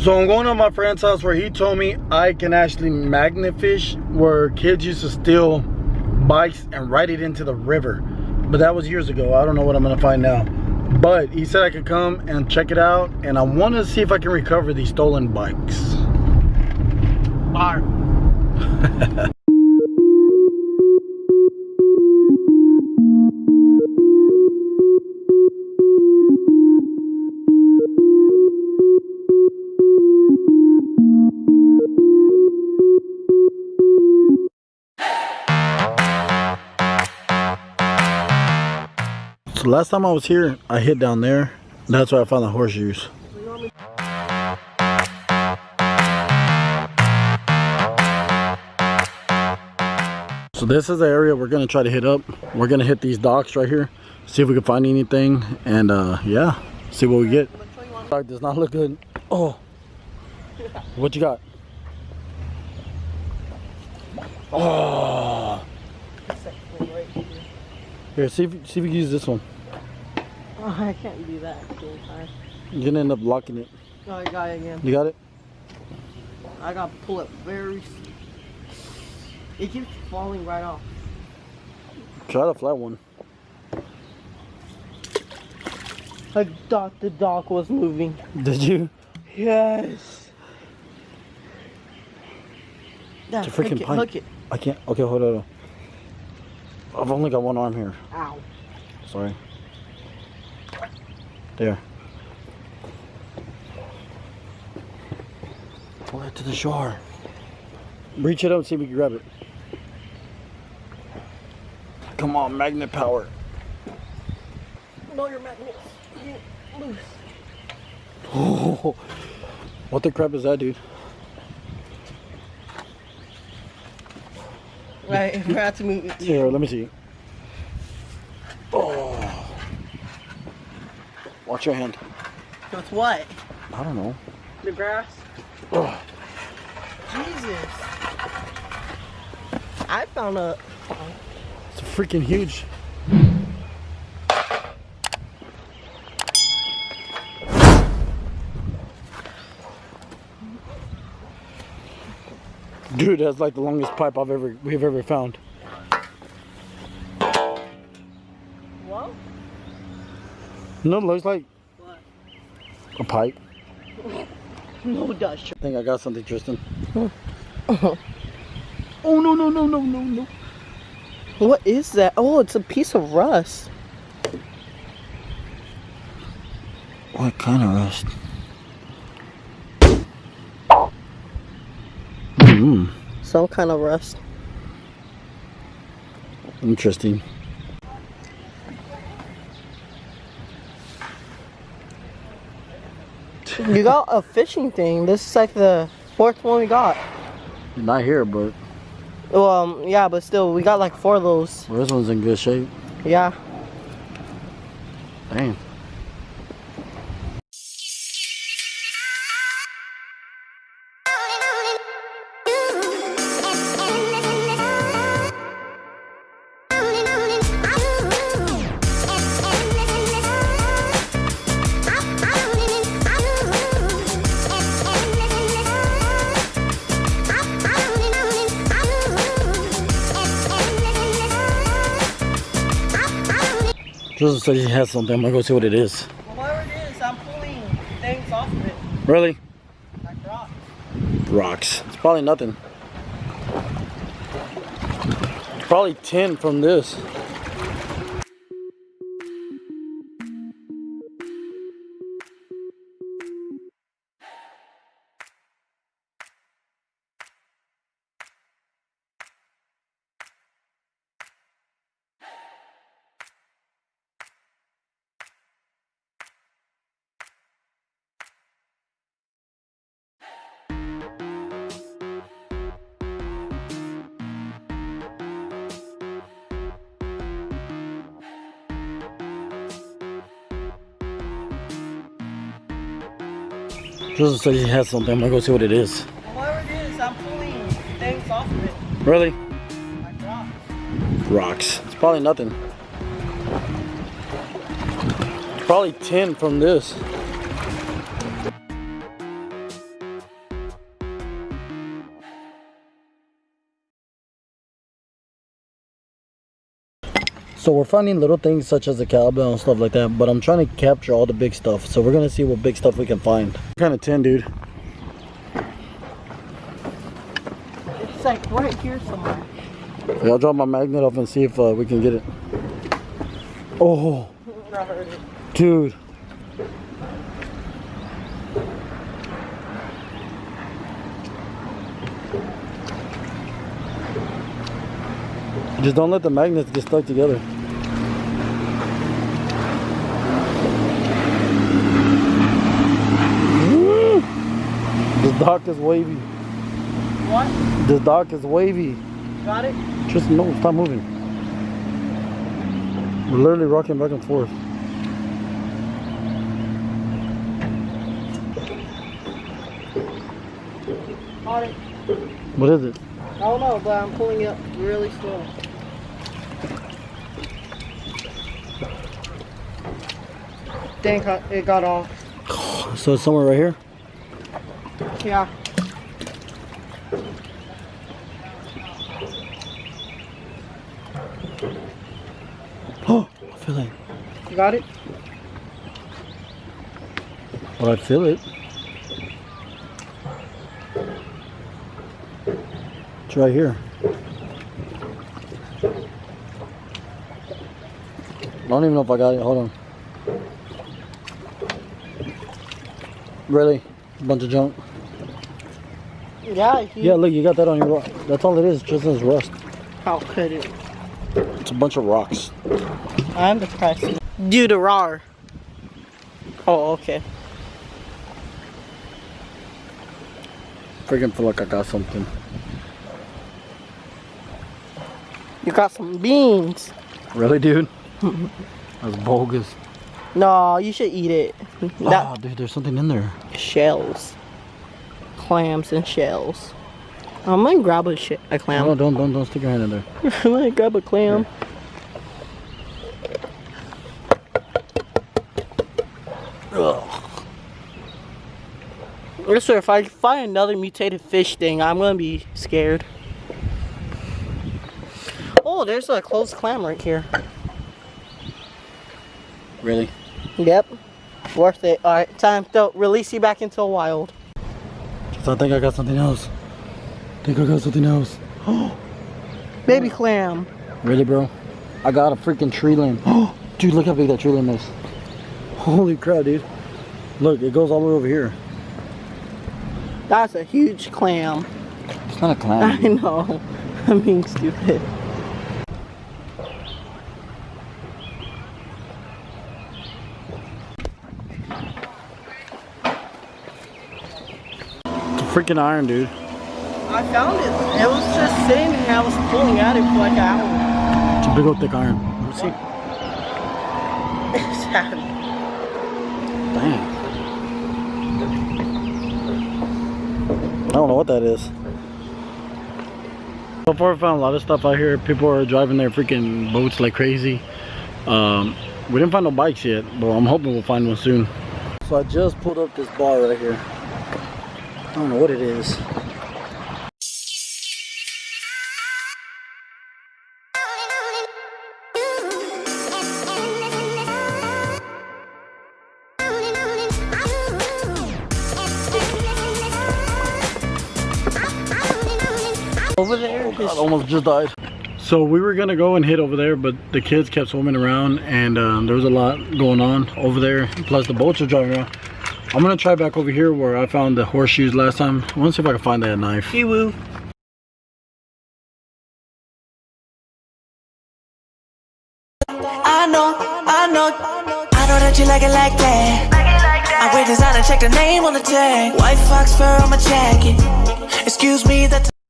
So I'm going to my friend's house where he told me I can actually magnet fish, where kids used to steal bikes and ride it into the river. But that was years ago. I don't know what I'm gonna find now. But he said I could come and check it out, and I want to see if I can recover these stolen bikes. Alright. So last time I was here, I hid down there. That's where I found the horseshoes. So this is the area we're gonna try to hit up. We're gonna hit these docks right here, see if we can find anything, and yeah, see what we get. Dock does not look good. Oh, what you got? Oh. Here, see if you can use this one. Oh, I can't do that. You're gonna end up locking it. Oh, I got it again. You got it? I gotta pull it very. It keeps falling right off. Try the flat one. I thought the dock was moving. Did you? Yes. It's a freaking pipe. Hook it. I can't. Okay, hold on. I've only got one arm here. Ow. Sorry. There. Pull it to the shore. Reach it up and see if we can grab it. Come on, magnet power. No, your magnets. Get loose. Oh, what the crap is that, dude? Right, we have to move it. Here, let me see. Oh. Watch your hand. With what? I don't know. The grass? Oh. Jesus. I found a... It's freaking huge. Dude, that's like the longest pipe we've ever found. What? No, it looks like What? a pipe. No, Dutch. I think I got something, Tristan. Oh, no. what is that? Oh, it's a piece of rust. What kind of rust? Some kind of rust. Interesting. You got a fishing thing. This is like the 4th one we got. Not here, but Well, yeah, but still, we got like 4 of those. well, this one's in good shape. Yeah. Dang. Tristan said he has something. I'm gonna go see what it is. Whatever it is, I'm pulling things off of it. Really? Like rocks. Rocks. It's probably nothing. It's probably tin from this. Tristan said he has something. I'm gonna go see what it is. Whatever it is, I'm pulling things off of it. Really? Like rocks. Rocks. It's probably nothing. It's probably tin from this. So we're finding little things such as the cowbell and stuff like that, but I'm trying to capture all the big stuff. So we're gonna see what big stuff we can find. Kind of tin, dude. It's like right here somewhere. Yeah, I'll drop my magnet off and see if we can get it. Oh, I heard it. dude. Just don't let the magnets get stuck together. Woo! This dock is wavy. What? This dock is wavy. Got it? Just no, stop moving. We're literally rocking back and forth. Got it. What is it? I don't know, but I'm pulling it up really slow. Dang, it got off. So it's somewhere right here? Yeah. Oh, I feel it. You got it? Well, I feel it. It's right here. I don't even know if I got it. Hold on. Really? A bunch of junk? Yeah. Yeah, look, you got that on your rock. That's all it is, just as rust. How could it? It's a bunch of rocks. I'm depressed. Due to RAR. Oh, okay. Freaking feel like I got something. You got some beans. Really, dude? That's bogus. No, you should eat it. Oh, dude, there's something in there. Shells. Clams and shells. I'm gonna grab a clam. No, don't stick your hand in there. I'm gonna grab a clam. Ugh. Listen, if I find another mutated fish thing, I'm gonna be scared. Oh, there's a closed clam right here. Really? Yep. Worth it. Alright, time to release you back into the wild. So I think I got something else. Oh, Baby clam. really, bro? I got a freaking tree limb. Oh, dude, look how big that tree limb is. Holy crap, dude. Look, it goes all the way over here. That's a huge clam. It's not a clam. I Dude. know. I'm being stupid. It's a freaking iron, dude. I found it. It was just sitting there. I was pulling at it for like an hour. It's a big old thick iron. Let me see. It's heavy. Dang. I don't know what that is. So far, I found a lot of stuff out here. People are driving their freaking boats like crazy. We didn't find no bikes yet, but I'm hoping we'll find one soon. So I just pulled up this bar right here. I don't know what it is. Over there. Oh God, I almost just died. So we were gonna go and hit over there, but the kids kept swimming around, and there was a lot going on over there. Plus the boats are driving around. I'm gonna try back over here where I found the horseshoes last time. I wanna see if I can find that knife. Woo. I know that you like it like that. I wear designer, check the name on the tag. White fox fur on my jacket. Excuse me, that's